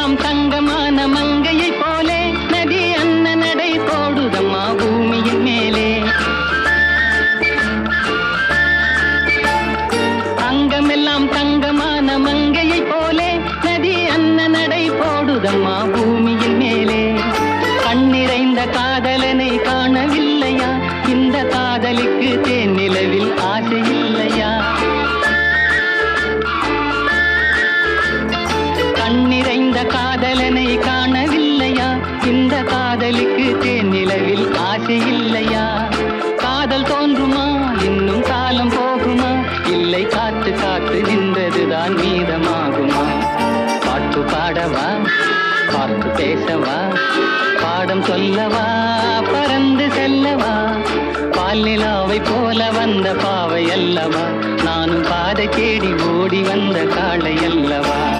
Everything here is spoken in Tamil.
அங்கமெல்லாம் தங்கமான மங்கையை போலே நதி அன்ன நடை போடுதம்மா பூமியின் மேலே. அங்கமெல்லாம் தங்கமான மங்கையை போலே நதி அன்ன நடை போடுதம்மா பூமியின் மேலே. கண்ணிறைந்த காதலனை காணவில்லையா? இந்த காதலுக்கு தேன் நிலவில் ஆசை இல்லையா? கண்ணிறைந்த காதலனை காணவில்லையா? இந்த காதலுக்கு தேன் நிலவில் ஆசை இல்லையா? காதல் தோன்றுமா? இன்னும் காலம் போகுமா? இல்லை, காத்து காத்து நின்றதுதான் மீதமாகுமா? பாட்டு பாடவா? பார்த்து பேசவா? பாடம் சொல்லவா? பறந்து செல்லவா? பால் நிலாவை போல வந்த பாவை அல்லவா? நானும் பாதை தேடி ஓடி வந்த காளை அல்லவா?